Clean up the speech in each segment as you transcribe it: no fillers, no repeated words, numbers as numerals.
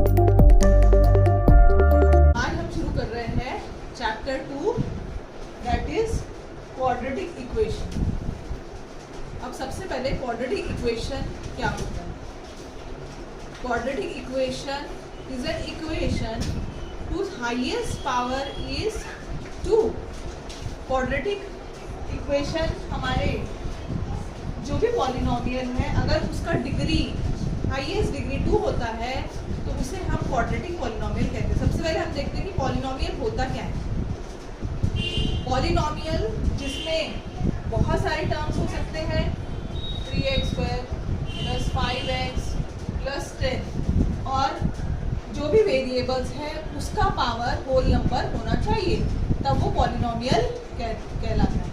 आज हम शुरू कर रहे हैं chapter 2 that is quadratic equation. अब सबसे पहले क्वाड्रेटिक इक्वेशन क्या होता है? Quadratic equation is an equation whose highest power is 2। Quadratic equation हमारे जो भी पॉलिनोमियल है, अगर उसका डिग्री हाईएस्ट डिग्री 2 होता है तो उसे हम क्वाड्रेटिक पॉलिनोमियल कहते हैं। सबसे पहले हम देखते हैं कि पॉलिनोमियल होता क्या है। पॉलिनोमियल जिसमें बहुत सारे टर्म्स हो सकते हैं, 3x² + 5x + 10, और जो भी वेरिएबल्स है उसका पावर होल नंबर होना चाहिए, तब वो पॉलिनोमियल कहलाता है।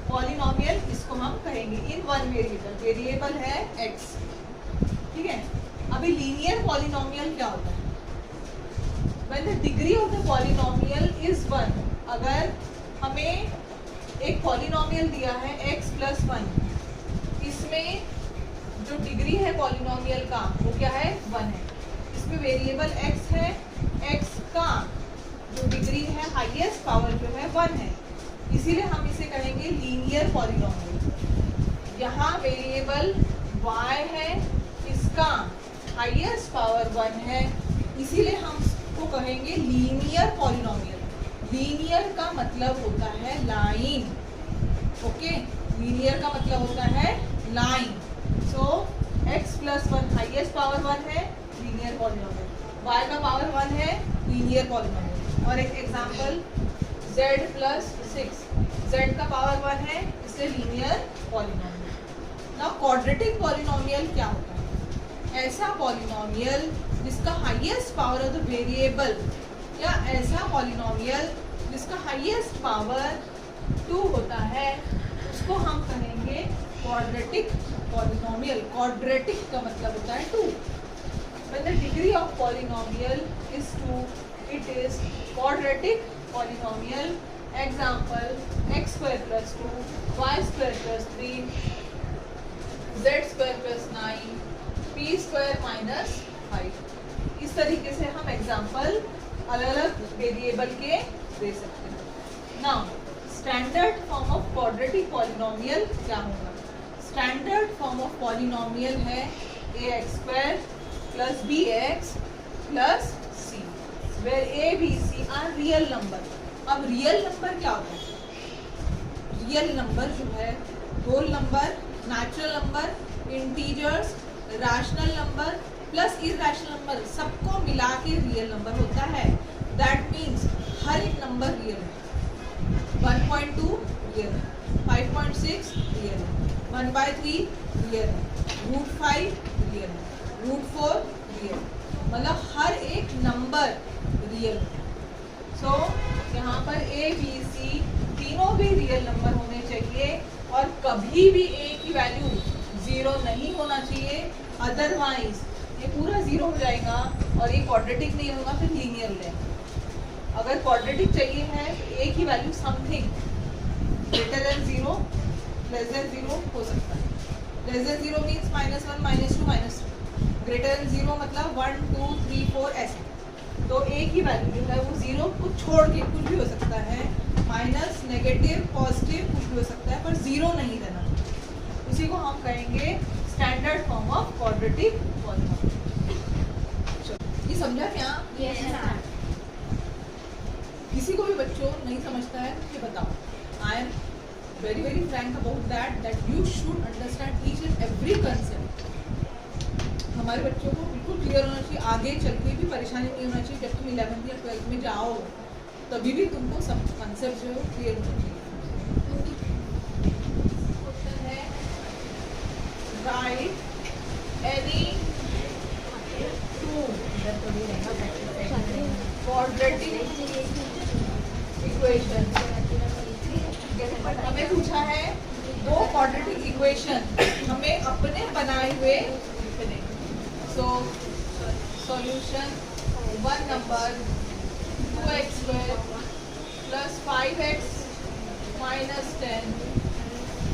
पॉलिनोमियल इसको हम कहेंगे इन वन वेरिएबल है x, ठीक है। अभी लीनियर पॉलिनोमियल क्या होता है? When the degree of the polynomial is 1। अगर हमें एक पॉलिनोमियल दिया है x + 1, इसमें जो डिग्री है पॉलिनोमियल का वो क्या है? 1 है। इसमें वेरिएबल x है, x का जो डिग्री है हाईएस्ट पावर जो है 1 है, इसीलिए हम इसे कहेंगे लीनियर पॉलिनोमियल। यहाँ वेरिएबल y है, इसका हाईएस्ट पावर 1 है, इसीलिए हम इसको कहेंगे लीनियर पॉलिनोमियल। लीनियर का मतलब होता है लाइन, ओके। लीनियर का मतलब होता है लाइन। सो x + 1 हाईएस्ट पावर 1 है, लीनियर पॉलिनोमियल। y का पावर 1 है, लीनियर पॉलिनोमियल। और एक एग्जांपल z + 6, z का पावर 1 है, इससे linear polynomial. Now quadratic polynomial क्या होता है? ऐसा पॉलिनोमियल जिसका highest power of the variable, या ऐसा पॉलिनोमियल जिसका हाईएस्ट पावर 2 होता है, उसको हम कहेंगे क्वाड्रेटिक पॉलिनोमियल। क्वाड्रेटिक का मतलब होता है 2। When the degree of polynomial is 2, it is quadratic polynomial. Example: x² + 2, y² + 3, z² + 9, p² - 5। इस तरीके से हम एग्जाम्पल अलग अलग वेरिएबल के दे सकते हैं। Now standard form of quadratic polynomial क्या होगा? स्टैंडर्ड फॉर्म ऑफ पॉलिनोमियल है ax² + bx + c, where a, b, c are real number। अब रियल नंबर क्या होता है? रियल नंबर जो है whole number, natural number, integers, rational number plus irrational number, सबको मिला के रियल नंबर होता है। दैट मीन्स हर एक नंबर रियल है। 1.2 रियल है, 5.6 रियल है, 1/3 रियल है, √5 रियल है, √4 रियल, मतलब हर एक नंबर रियल है। सो यहाँ पर a, b, c तीनों भी रियल नंबर होने चाहिए, और कभी भी a की वैल्यू 0 नहीं होना चाहिए, अदरवाइज ये पूरा 0 हो जाएगा और ये क्वाड्रेटिक नहीं होगा, फिर लीनियर हो जाएगा। अगर क्वाड्रेटिक चाहिए है तो a की value something greater than 0, less than 0 हो सकता है। Less than 0 means -1, -2, -3। Greater than 0 मतलब 1, 2, 3, 4 ऐसे। तो a की वैल्यू जो है वो 0 को छोड़ के कुछ भी हो सकता है, माइनस, नेगेटिव, पॉजिटिव कुछ भी हो सकता है, पर 0 नहीं रहना। उसी को हम कहेंगे standard form of quadratic polynomial. ये समझा क्या? Yes, ma'am. किसी को भी बच्चों नहीं समझता है तो ये बताओ। I am very Frank about that you should understand each and every concept. हमारे बच्चों को बिल्कुल क्लियर होना चाहिए, आगे चल के भी परेशानी नहीं होना चाहिए। जब तुम 11th या 12th में जाओ तभी भी तुमको सब कंसेप्ट जो है क्लियर होना चाहिए। क्वेश्चन है, right any two quadratic equation. हमें पूछा है 2 क्वाड्रेटिक इक्वेशन हमें अपने बनाए हुए लिखने। So solution, 1 number 2x² + 5x - 10,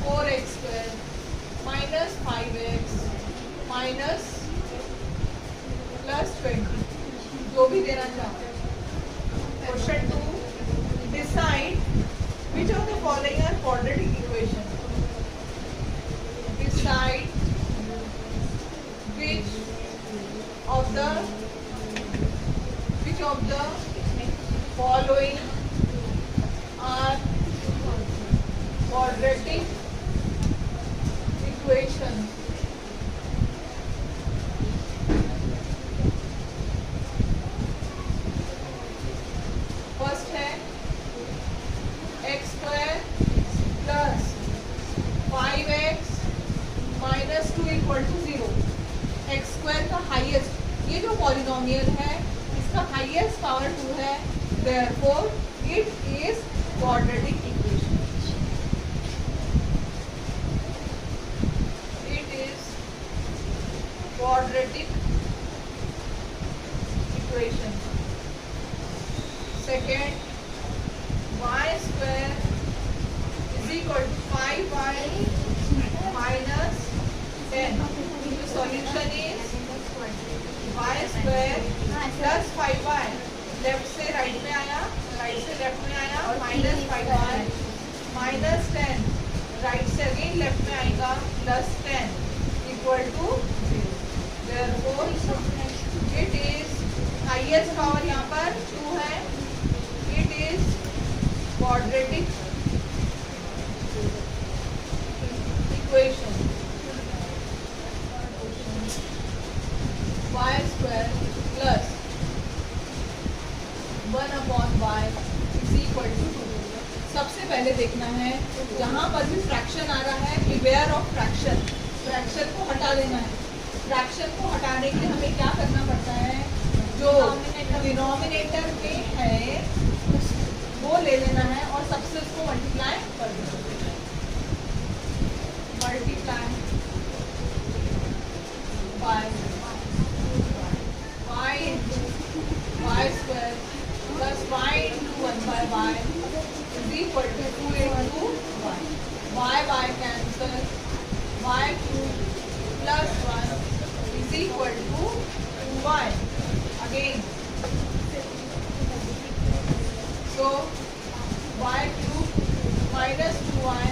4x² - 5x - +20। जो भी देना चाहो। Question 2, decide which of the following are quadratic equation. Decide which of the following are quadratic equation. First है x square plus 5x minus 2 equal to 0। X square का highest, ये जो polynomial है इसका हाईएस्ट पावर 2 है, therefore it is quadratic equation. It is quadratic equation. Second, y square is equal to 5y minus 10. The solution is y square plus 5y. Left से right में आया, right से left में आया, minus 5y minus 10, right से again left में आएगा plus 10 equal to 0। Therefore it is highest power यहाँ पर 2 है, it is quadratic equation। y square plus 1 upon y is equal to 2। सबसे पहले देखना है जहाँ पर भी फ्रैक्शन आ रहा है, बिवेयर ऑफ फ्रैक्शन, फ्रैक्शन को हटा देना है। फ्रैक्शन को हटाने के लिए हमें क्या करना पड़ता है, जो डिनोमिनेटर में है वो ले लेना है और सबसे उसको मल्टीप्लाई कर देना। Multiply by y into y square plus y into 1 by y is equal to 2 into y cancel, y cube plus 1 is equal to 2y again। So y cube minus 2y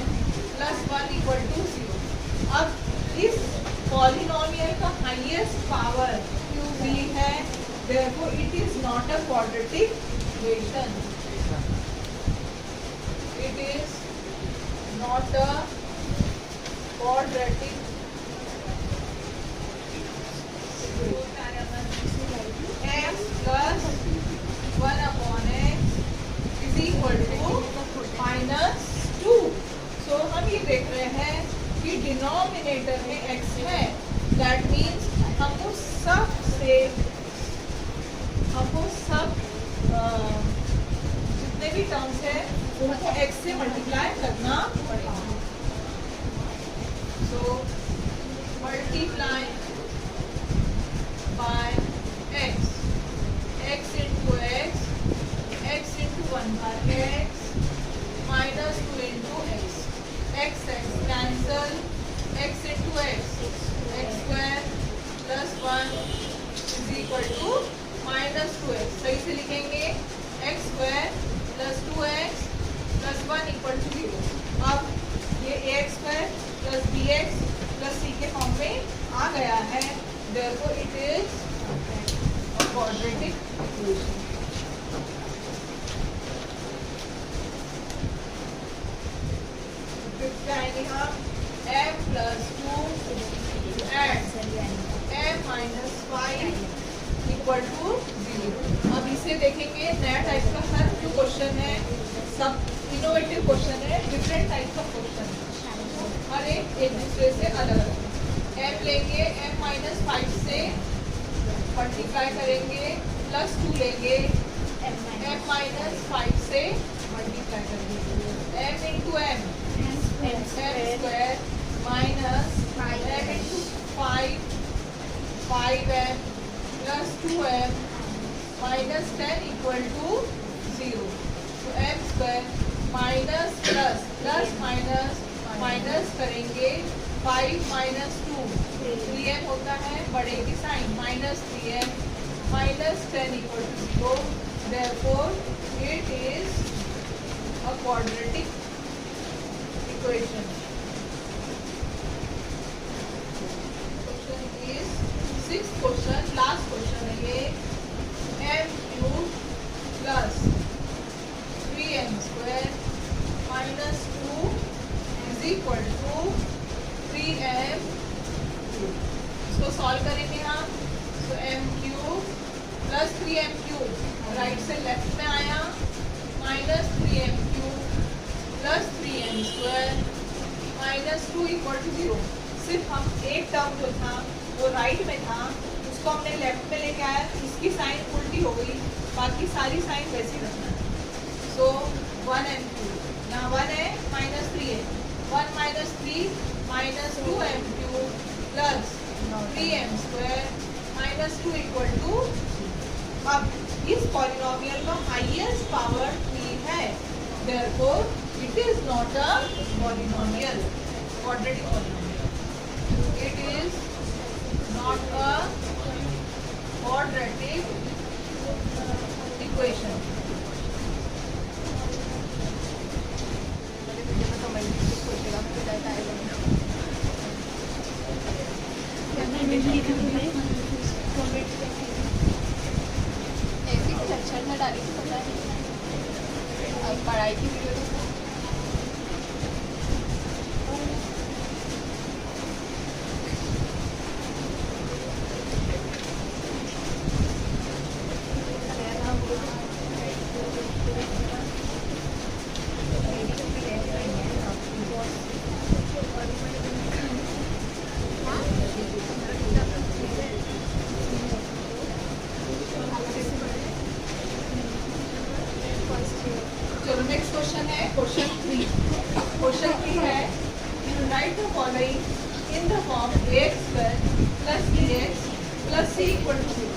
plus 1 equal to 0। अब इस polynomial का highest power q है, therefore it is not a quadratic equation। It is not a quadratic x plus 1 upon x is equal to minus 2। सो हम ये देख रहे हैं कि डिनोमिनेटर में x है, दैट मीन्स हमको सब जितने भी टर्म्स है उनको x से मल्टीप्लाई करना पड़ेगा। So multiply by x, x into x, x into 1 by x minus 2 into x, x cancel, x into x, x square plus 1 is equal to minus 2x। सही से लिखेंगे x square plus 2x plus 1 equal to 0। अब ये ax square plus bx plus c के form में आ गया है, therefore it is a quadratic equation। आएंगे हम m plus 2 and m minus 5 equal to 0। अब इसे देखेंगे, नया टाइप का हर जो क्वेश्चन है सब इनोवेटिव क्वेश्चन है, डिफरेंट टाइप का क्वेश्चन है, हर एक दूसरे से अलग अलग। m लेंगे, m minus 5 से मल्टीप्लाई करेंगे, प्लस 2 लेंगे, m minus 5 से मल्टीप्लाई करेंगे, m into m m square minus m into 5m plus 2m minus 10 equal to 0। तो m square minus plus minus करेंगे, 5 minus 2 3m होता है, बड़े की sign minus 3m minus 10 equal to 0. Therefore, it is a quadratic equation. Question is sixth question, last question है ये. m cube plus 3m square minus 2 is equal to 3m. इसको solve करेंगे हम. तो m cube plus 3m cube right से left में आया, minus 3m cube plus 3m square minus 2 equal to 0. सिर्फ हम एक टर्म जो था वो राइट में था उसको हमने लेफ्ट में लेके आया. इसकी साइन उल्टी हो गई, बाकी सारी साइन वैसी रखना है. सो 1m क्यूब यहाँ 1 है माइनस 3 है, 1 minus 3 minus 2m cube plus 3m square minus 2 equal to. अब इस पॉलिनोमियल का हाईएस्ट पावर 3 है. Therefore it is not a polynomial, quadratic polynomial. It is not a quadratic equation. Lecture में डाली थी, पता नहीं पढ़ाई की वीडियो चलो नेक्स्ट क्वेश्चन है क्वेश्चन 3. क्वेश्चन 3 है right the following in the form ax square plus bx plus c equal to 0.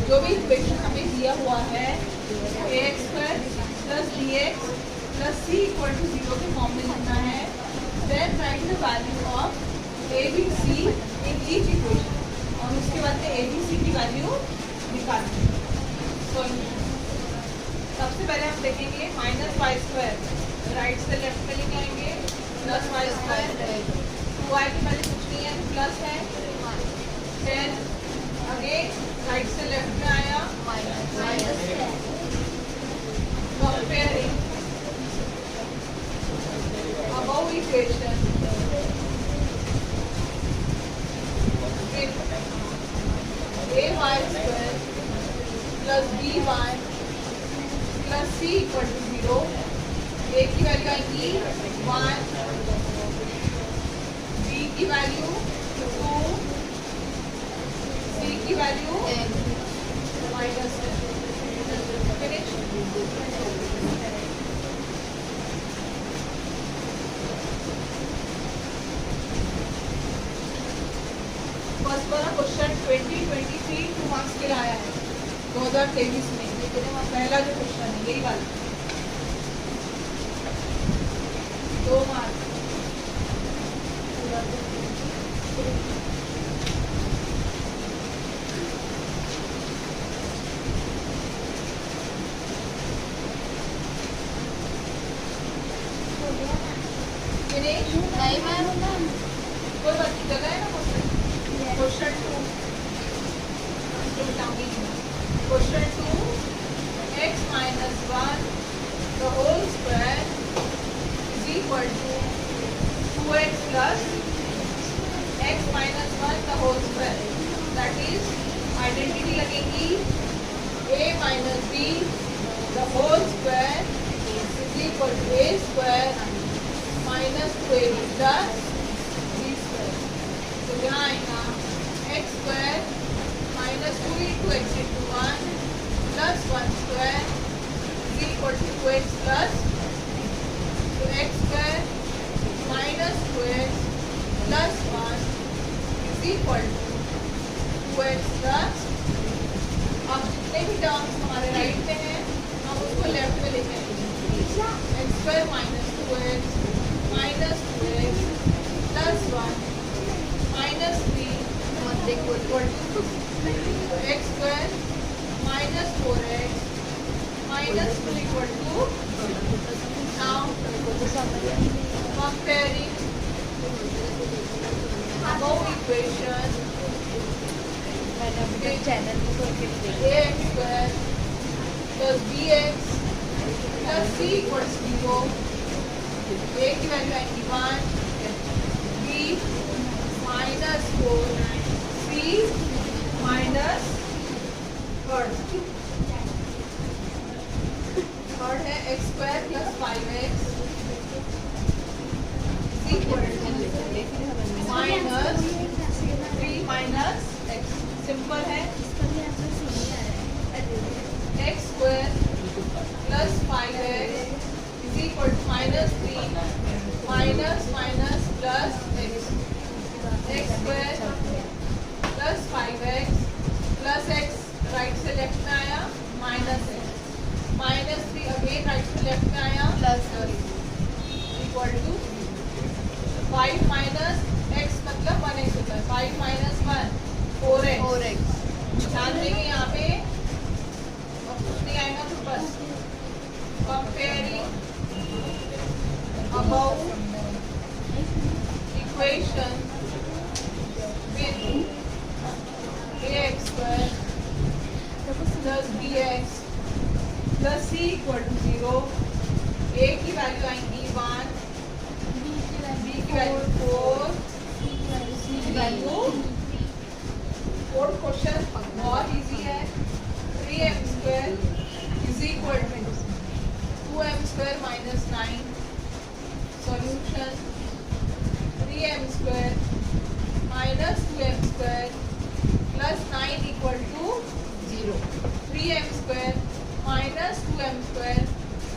जो भी इक्वेशन हमें दिया हुआ है ax square plus bx plus c equal to 0 के फॉर्म में लिखना है. Then write the value of abc in each equation और उसके बाद में abc की वैल्यू निकालनी है. सबसे पहले हम देखेंगे माइनस वाई स्क्वायर राइट से लेफ्ट में लेके आएंगे, प्लस वाई स्क्वायर 2y की वैल्यू कुछ नहीं है प्लस है. देन अगेन राइट से लेफ्ट में आया minus. Comparing above equation with ay square plus by plus c equal to 0. A की वैल्यू आएगी 1, बी की वैल्यू 2, सी की वैल्यू माइनस 10. फिनिश. फर्स्ट वाला क्वेश्चन 2023 2 मार्क्स के लिए आया है 2023 में. पहला जो क्वेश्चन है यही वाला 2 मार्क्स. नहीं मैम, कोई बात की जगह है ना. क्वेश्चन 2 बताऊंगी. Question 2 x minus 1 the whole square is equal to 2x plus x minus 1 the whole square. That is identity लगेगी a minus b the whole square is equal to a square minus 2ab plus b square. तो यहाँ आएगा x square minus 2 into x into 1 plus 1 square is equal to 2x plus. So x square minus 2x plus 1 is equal to 2x plus. अब जितने भी terms हमारे right में हैं हम उसको लेफ्ट में लेके आएंगे. x square minus 2x minus 2x plus 1 minus 3 equal to x square minus 4x minus 2 equal to, now comparing above equation मैंने अभी तक चैनल में करके नहीं देखा। ax square plus bx plus c equals 0, a की वैल्यू आएगी 1, b minus 4, c minus third है x square plus 5x equal to minus 3 minus x, simple है। x square plus 5x is equal to minus 3 minus minus plus x, x square plus 5x plus x right से left में आया minus x minus 3 again right से left में आया plus equal to 5 minus x मतलब 1x होता है, 5 minus 1 4x। ध्यान देंगे यहाँ पे अब कुछ नहीं आएगा तो बस comparing about equation with ax square plus bx plus c equal to 0, a की वैल्यू आएंगी 1, b की वैल्यू 4, c की वैल्यू, फोर्थ क्वेश्चन बहुत इजी है। 3m square is equal to 2m square minus 9, solution 3m square minus 2m square plus 9 equal to 0, 3m square minus 2m square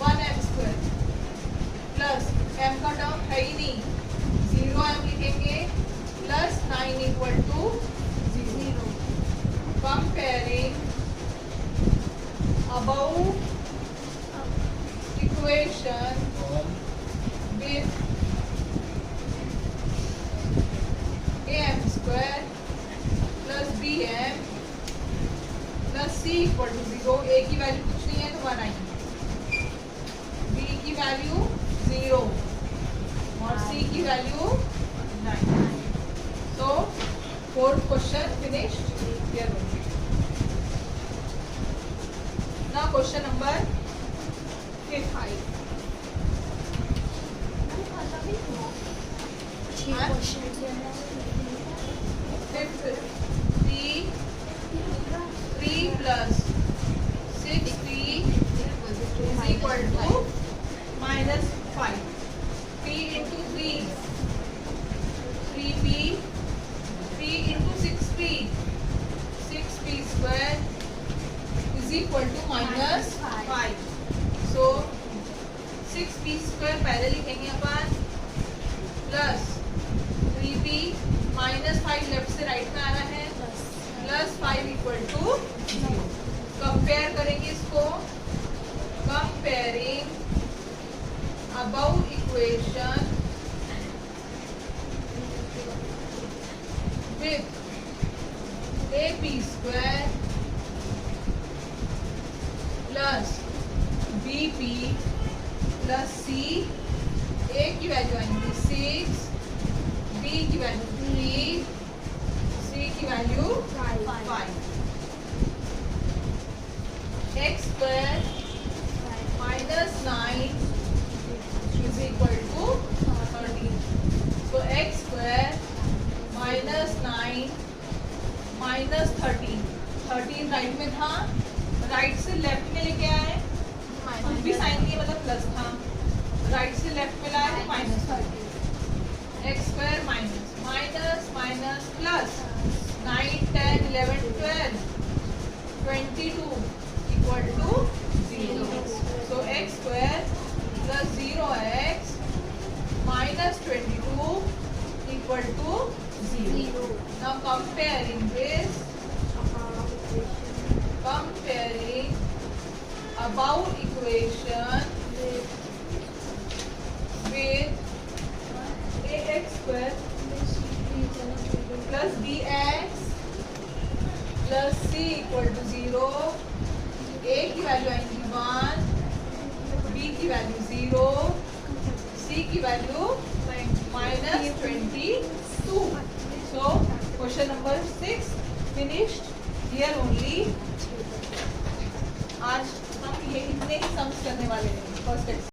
1m square plus m का term है ही नहीं, 0m लिखेंगे plus 9 equal to 0, comparing above equation with am square plus bm plus c equal to 0, a की value कुछ नहीं है तो 1 आएगी, b की वैल्यू 0 और c की value 9। So fourth question finished here only. Now question number 5. Fifth 3 plus 6p is equal to minus 5. p into 3, 3p, 3 into 6p, 6p square is equal to minus 5. So 6p square पहले लिखेंगे अपन plus 3p minus 5 left से right में आ रहा है plus 5 equal to 0। Compare करेंगे इसको, comparing above equation with ap square plus bp plus c, a की वैल्यू आएंगी 6, b की वैल्यू 3, c की वैल्यू 5, x square minus 9 is equal to 13. So x square minus 9 minus 13, 13 right में था, राइट से लेफ्ट में लेके आए, कुछ भी साइन नहीं मतलब प्लस था, राइट से लेफ्ट में लाए तो minus 13, x square minus minus minus plus 9 10 11 12 22 equal to 0. So x square plus 0x minus 22 equal to 0. Now comparing this, comparing above equation with ax square plus bx plus c equal to 0 a की वैल्यू आएगी 1, B की value 0, सी की value -22. So question number 6 finished here only. आज हम ये इतने ही sums करने वाले हैं फर्स्ट